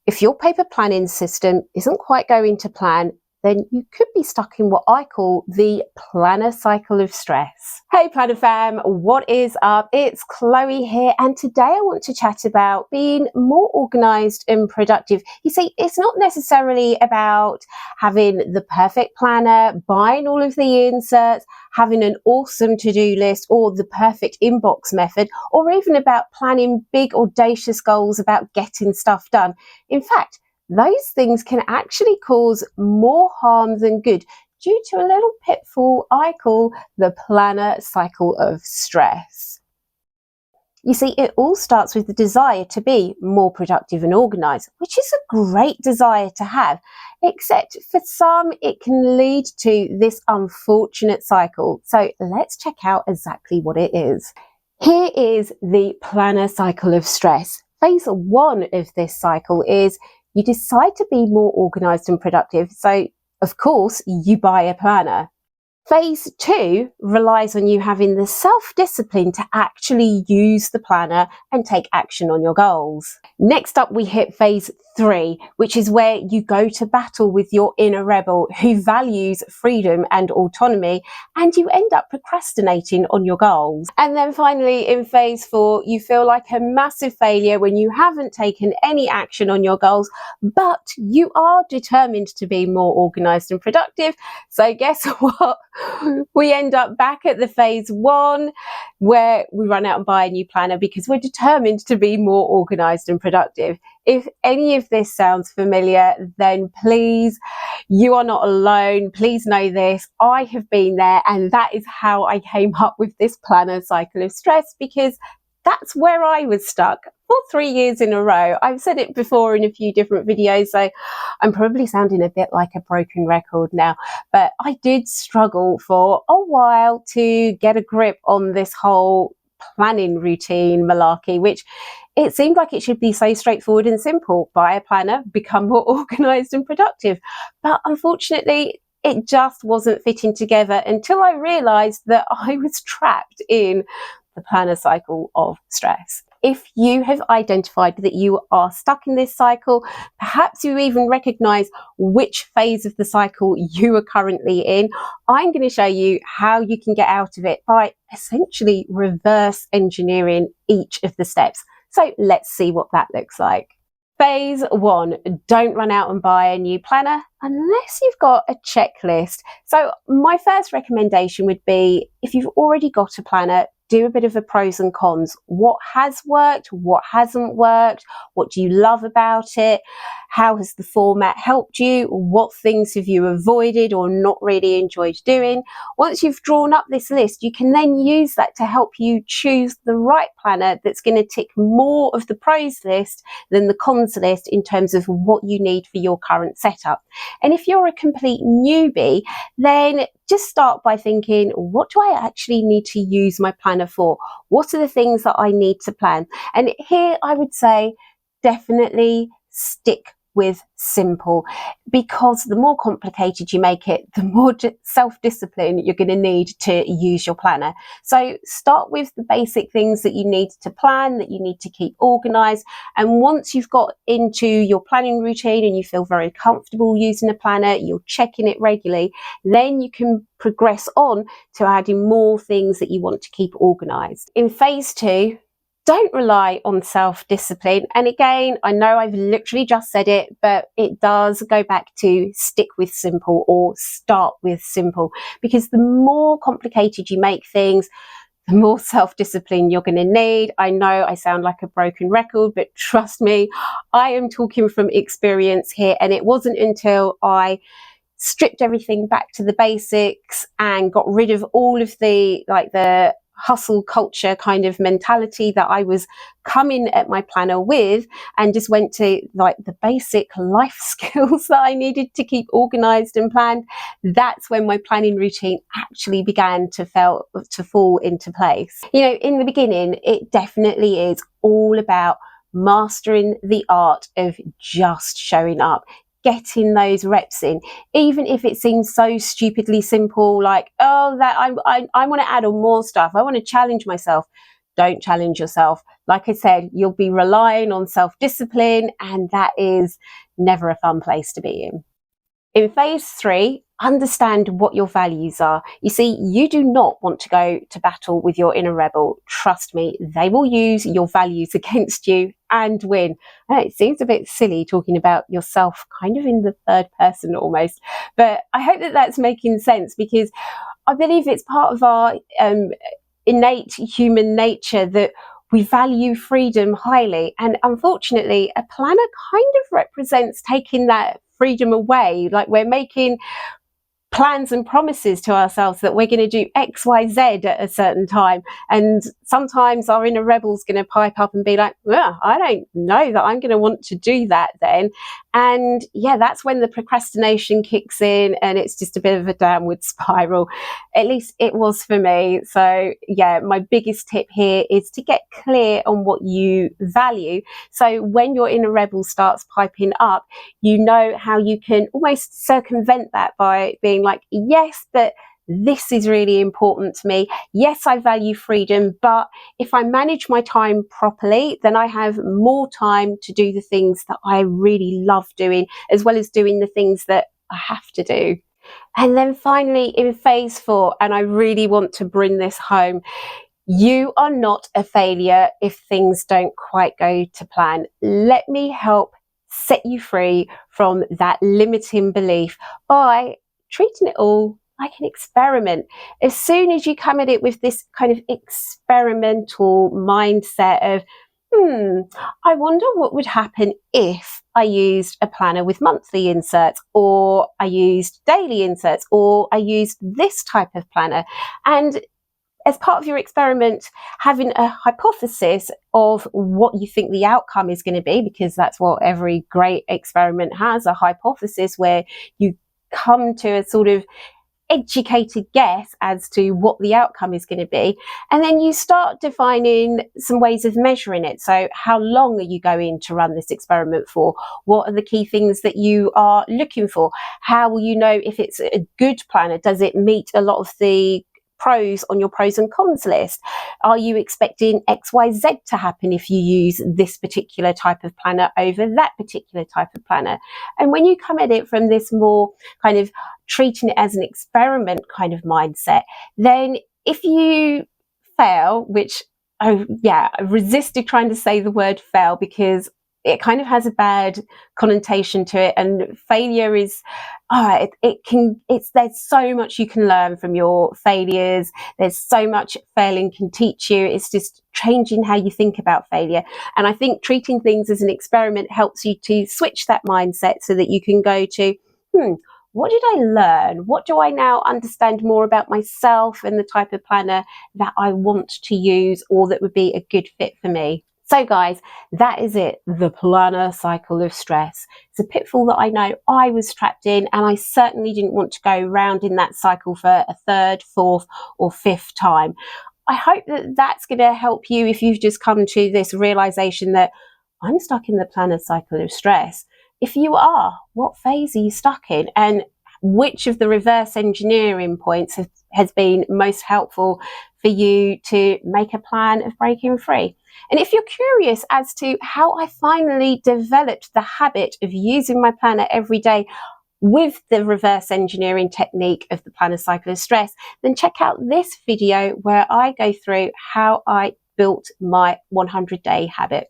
If your paper planning system isn't quite going to plan, then you could be stuck in what I call the planner cycle of stress. Hey Planner fam, what is up? It's Chloe here, and today I want to chat about being more organised and productive. You see, it's not necessarily about having the perfect planner, buying all of the inserts, having an awesome to-do list, or the perfect inbox method, or even about planning big audacious goals about getting stuff done. In fact, those things can actually cause more harm than good due to a little pitfall I call the planner cycle of stress. You see, it all starts with the desire to be more productive and organised, which is a great desire to have, except for some it can lead to this unfortunate cycle. So let's check out exactly what it is. Here is the planner cycle of stress. Phase 1 of this cycle is you decide to be more organised and productive, so of course you buy a planner. Phase 2 relies on you having the self-discipline to actually use the planner and take action on your goals. Next up we hit phase 3, which is where you go to battle with your inner rebel who values freedom and autonomy, and you end up procrastinating on your goals. And then finally in phase 4, you feel like a massive failure when you haven't taken any action on your goals, but you are determined to be more organised and productive. So guess what? We end up back at the phase 1 where we run out and buy a new planner because we're determined to be more organised and productive. If any of this sounds familiar, then please, you are not alone. Please know this. I have been there, and that is how I came up with this planner cycle of stress, because that's where I was stuck for 3 years in a row. I've said it before in a few different videos, so I'm probably sounding a bit like a broken record now, but I did struggle for a while to get a grip on this whole planning routine malarkey, which it seemed like it should be so straightforward and simple. Buy a planner, become more organised and productive. But unfortunately, it just wasn't fitting together until I realised that I was trapped in the planner cycle of stress. If you have identified that you are stuck in this cycle, perhaps you even recognise which phase of the cycle you are currently in, I'm going to show you how you can get out of it by essentially reverse engineering each of the steps. So let's see what that looks like. Phase 1, don't run out and buy a new planner unless you've got a checklist. So my first recommendation would be, if you've already got a planner, do a bit of a pros and cons. What has worked? What hasn't worked? What do you love about it? How has the format helped you? What things have you avoided or not really enjoyed doing? Once you've drawn up this list, you can then use that to help you choose the right planner that's going to tick more of the pros list than the cons list in terms of what you need for your current setup. And if you're a complete newbie, then just start by thinking, what do I actually need to use my planner for? What are the things that I need to plan? And here I would say definitely stick with simple, because the more complicated you make it, the more self-discipline you're going to need to use your planner. So start with the basic things that you need to plan, that you need to keep organised, and once you've got into your planning routine and you feel very comfortable using a planner, you're checking it regularly, then you can progress on to adding more things that you want to keep organised. In phase 2, don't rely on self-discipline. And again, I know I've literally just said it, but it does go back to stick with simple or start with simple, because the more complicated you make things, the more self-discipline you're going to need. I know I sound like a broken record, but trust me, I am talking from experience here. And it wasn't until I stripped everything back to the basics and got rid of all of the hustle culture kind of mentality that I was coming at my planner with, and just went to the basic life skills that I needed to keep organized and planned. That's when my planning routine actually began to fall into place. You know, in the beginning, it definitely is all about mastering the art of just showing up, getting those reps in, even if it seems so stupidly simple, like, oh, that I want to add on more stuff, I want to challenge myself. Don't challenge yourself. like I said, you'll be relying on self-discipline, and that is never a fun place to be in. In phase 3, understand what your values are. You see, you do not want to go to battle with your inner rebel. Trust me, they will use your values against you and win. It seems a bit silly talking about yourself kind of in the third person almost, but I hope that that's making sense, because I believe it's part of our innate human nature that we value freedom highly, and unfortunately a planner kind of represents taking that freedom away. Like, we're making plans and promises to ourselves that we're going to do X, Y, Z at a certain time, and sometimes our inner rebel's going to pipe up and be like, well, I don't know that I'm going to want to do that then. And yeah, that's when the procrastination kicks in, and it's just a bit of a downward spiral. At least it was for me. So yeah, my biggest tip here is to get clear on what you value, so when your inner rebel starts piping up, you know how you can almost circumvent that by being like, yes, but this is really important to me. Yes, I value freedom, but if I manage my time properly, then I have more time to do the things that I really love doing, as well as doing the things that I have to do. And then finally, in phase 4, and I really want to bring this home, you are not a failure if things don't quite go to plan. Let me help set you free from that limiting belief by treating it all like an experiment. As soon as you come at it with this kind of experimental mindset of, I wonder what would happen if I used a planner with monthly inserts, or I used daily inserts, or I used this type of planner. And as part of your experiment, having a hypothesis of what you think the outcome is going to be, because that's what every great experiment has, a hypothesis where you come to a sort of educated guess as to what the outcome is going to be. And then you start defining some ways of measuring it. So how long are you going to run this experiment for? What are the key things that you are looking for? How will you know if it's a good planner? Does it meet a lot of the pros on your pros and cons list? Are you expecting XYZ to happen if you use this particular type of planner over that particular type of planner? And when you come at it from this more kind of treating it as an experiment kind of mindset, then if you fail, which, oh yeah, I resisted trying to say the word fail because it kind of has a bad connotation to it, and failure is, there's so much you can learn from your failures. There's so much failing can teach you. It's just changing how you think about failure. And I think treating things as an experiment helps you to switch that mindset so that you can go to, what did I learn? What do I now understand more about myself and the type of planner that I want to use, or that would be a good fit for me? So guys, that is it, the planner cycle of stress. It's a pitfall that I know I was trapped in, and I certainly didn't want to go round in that cycle for a third, fourth or fifth time. I hope that that's going to help you if you've just come to this realization that I'm stuck in the planner cycle of stress. If you are, what phase are you stuck in? And which of the reverse engineering points has been most helpful for you to make a plan of breaking free? And if you're curious as to how I finally developed the habit of using my planner every day with the reverse engineering technique of the planner cycle of stress, then check out this video where I go through how I built my 100-day habit.